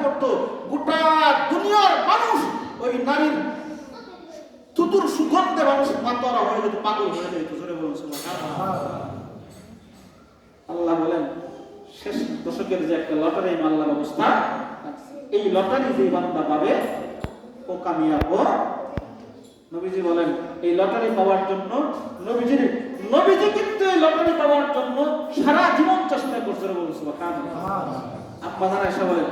পড়তো, গোটা দুনিয়ার মানুষ ওই নারীর থুতুর সুগন্ধে মানুষ মাতোয়ারা হয়ে যেত, পাগল হয়ে যেত। জোরে বলুন সুবহানাল্লাহ। আল্লাহ বলেন শেষ দশকের যে একটা লটারি মাল্লা ব্যবস্থা, এই লটারি যে বান্দা পাবে ও কামিয়াব। ও নবীজি বলেন এই লটারি পাওয়ার জন্য নবীজি কিন্তু এই লটারি পাওয়ার জন্য সারা জীবন চেষ্টা করছে। বলুন সুবহানাল্লাহ। আম্মা জানা এসে বলেন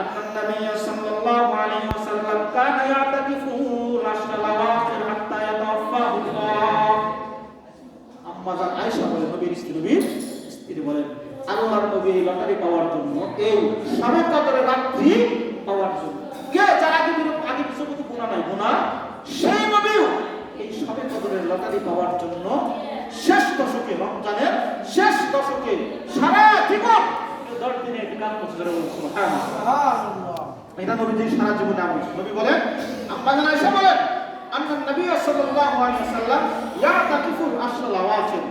আন্নান নবী সাল্লাল্লাহু আলাইহি ওয়াসাল্লাম কানা ইয়াতাকিফু রাশাল আওয়াখির হাত্তা ইয়াতাওয়াফাহু আল্লাহ। আম্মা জান আয়েশা বলেন নবীর স্ত্রী বলেন আল্লাহর নবী এই লটারি পাওয়ার জন্য, এই শবে কদরের রাত্রি পাওয়ার জন্য, কে যারা আগে কিছু গুনাহ নাই, গুনাহ সেই নবীও এই শবে কদরের লটারি পাওয়ার জন্য শেষ দশকে, রমজানের শেষ দশকে সারা জীবন 10 দিনে ইতিকাফ করতে বলেন সুবহানাল্লাহ। এটা নবীজির সারা জীবনে আমল। নবী বলেন আম্মা জান আয়েশা বলেন আন্নান নবী সাল্লাল্লাহু আলাইহি ওয়াসাল্লাম ইয়াতাকিফু আশরাল আওয়াখির,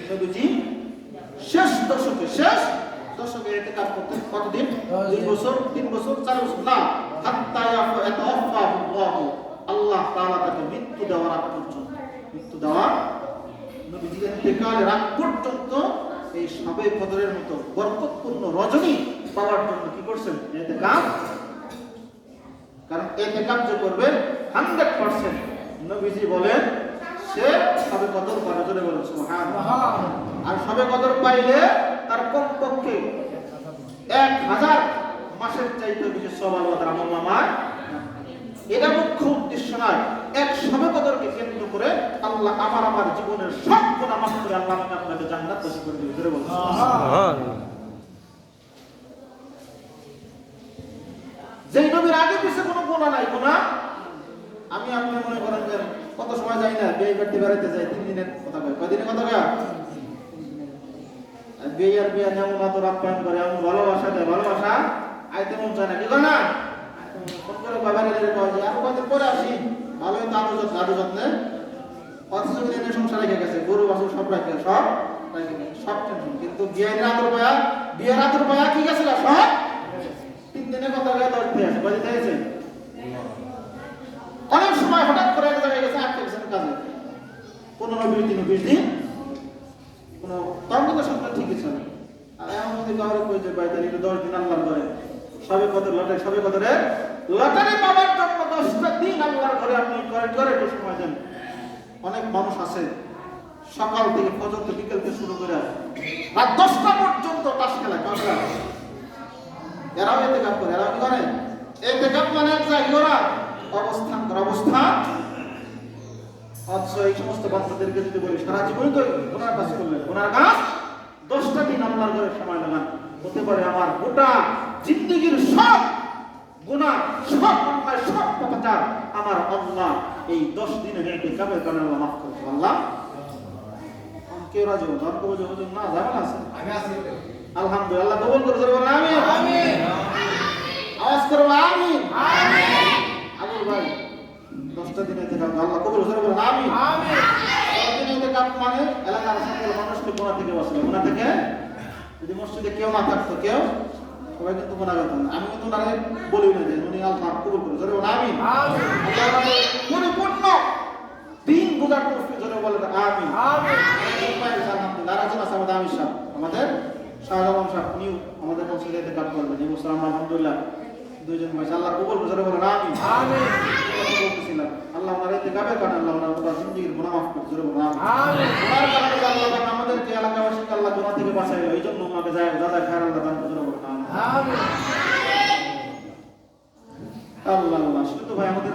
নবীজি শেষ দশকে ইতিকাফ করতেন। কতদিন? 2 বছর, 3 বছর, 4 বছর না, হাত্তা ইয়াতাওয়াফাহু আল্লাহ, আল্লাহ তাআলা তাকে মৃত্যু দেওয়ার আগ পর্যন্ত, মৃত্যু দেওয়ার নবীজি ইন্তেকালের আগ পর্যন্ত এই শবে কদরের মতো বরকতপূর্ণ রজনী পাওয়ার জন্য কি করছেন? ইতিকাফ। কারণ ইতিকাফ যে করবে 100% নবীজি বলেন সে শবে কদর পাবে। জোরে বলুন সুবহানাল্লাহ। আর শবে কদর পাইলে তার কমপক্ষে 1000 মাসের চাইতে বেশি সওয়াব আল্লাহর আমলনামায়। এটা মুখ্য উদ্দেশ্য নয়, এক শবে কদরকে কেন্দ্র করে আল্লাহ আমার জীবনের সব গুনাহ মাফ করে আল্লাহ আমাকে আপনাকে জান্নাত নসিব করে দিবে। জোরে বলুন সুবহানাল্লাহ। যেই নবীর আগে পিছে কোনো গুনাহ নাই, গুনাহ আমি আপনি মনে করেন যে কত সময় যাই না বিয়ে করতে বেড়াইতে যাই, 3 দিনের কথা কয়, কয়দিনের কথা কয়, বিয়ে যেমন এত আপ্যায়ন করে, এমন ভালোবাসা দেয়, ভালোবাসা আইতে মন চায় না, কি করে না ফোন করে বাবার এলে কয় যে আর কয়দিন পরে আসি, ভালোই তো আদু যত্নে, অথচ দিনে সংসার রেখে গেছে, গরু বাছুর সব রেখে সব টেনশন। কিন্তু বিয়ের আদর পায়া কি গেছিল সব 3 দিনের কথা কয় 10 দিন আছে, কয়দিন হয়েছে। অনেক সময় হঠাৎ করে এক জায়গায় গেছে, আটকে গেছেন কাজে 15-20 দিন 20 দিন, কোনো তর্ক সংখ্যা ঠিকই ছিল। আর এমন যদি কাউরে কই যে ভাই তাহলে 10 দিন আল্লাহর ঘরে শবে কদরের লটারি পাওয়ার জন্য 10টা দিন আল্লাহর ঘরে আপনি করে একটু সময় দেন। অনেক মানুষ আছে সকাল থেকে ফজর থেকে বিকেল থেকে শুরু করে রাত 10টা পর্যন্ত তাস খেলা করে, এরাও ইতিকাফ করে। এরাও কি করে? ইতিকাফ মানে এক জায়গায় ওরা অবস্থান করে, অথচ এই সমস্ত বাচ্চাদেরকে যদি বলি সারা জীবনই তো গুনার কাজ করলেন, গুনার কাজ 10টা দিন আল্লাহর ঘরে সময় লাগান, হতে পারে আমার গোটা জিন্দেগীর সব গুনাহ, সব অন্যায়, সব পাপাচার আমার আল্লাহ এই 10 দিনের ইতিকাফের কারণে আল্লাহ মাফ করে দেবেন। আল্লাহ কেউ রাজি হন, ধর্ম কবজ হুজুর না জানেন আছে, আমি আছি আলহামদুলিল্লাহ, কবুল করে বলেন আমিন, আমিন, আওয়াজ করে বলেন আমিন, আমিন। আবুল ভাই 10টা দিন ইতিকাফ আল্লাহ কবুল করে বলেন আমিন, আমিন। 10 দিন ইতিকাফ মানে এলাকার সকল মানুষকে গুনাহ থেকে বাঁচাবে। গুনাহ থেকে যদি মসজিদে কেউ না থাকতো, কেউ সবাই কিন্তু গুনাহ করতেন। আমি কিন্তু ওনারে বলি না যে উনি আল্লাহ কবুল করে জোরে বলেন আমিন, আমিন। আল্লাহ আমাদের পরিপূর্ণ দিন বুঝার তৌফিক জোরে বলেন আমিন, আমিন। আলহামদুলিল্লাহ। রাজন আছে আমাদের আমির সাহেব, আমাদের শাহজামান সাহেব, উনিও আমাদের মসজিদে ইতিকাফ করবেন। এই বছর আমরা আলহামদুলিল্লাহ 2 জন ভাই আল্লাহ কবুল করে জোরে বলেন আমিন, আমিন। বলতেছিলাম আল্লাহ ওনার ইতিকাফের কারণে আল্লাহ ওনার পুরো জিন্দেগীর গুনাহ মাফ করে জোরে বলেন আমিন, ওনার কারণে আল্লাহ আমাদেরকে এলাকাবাসীকে আল্লাহ গুনাহ থেকে বাঁচাইলো, এই জন্য ওনাকে যায় দাদা খায়ের আল্লাহ দান করে জোরে বলেন আমিন, আমিন। আল্লাহ শুধু ভাই আমাদের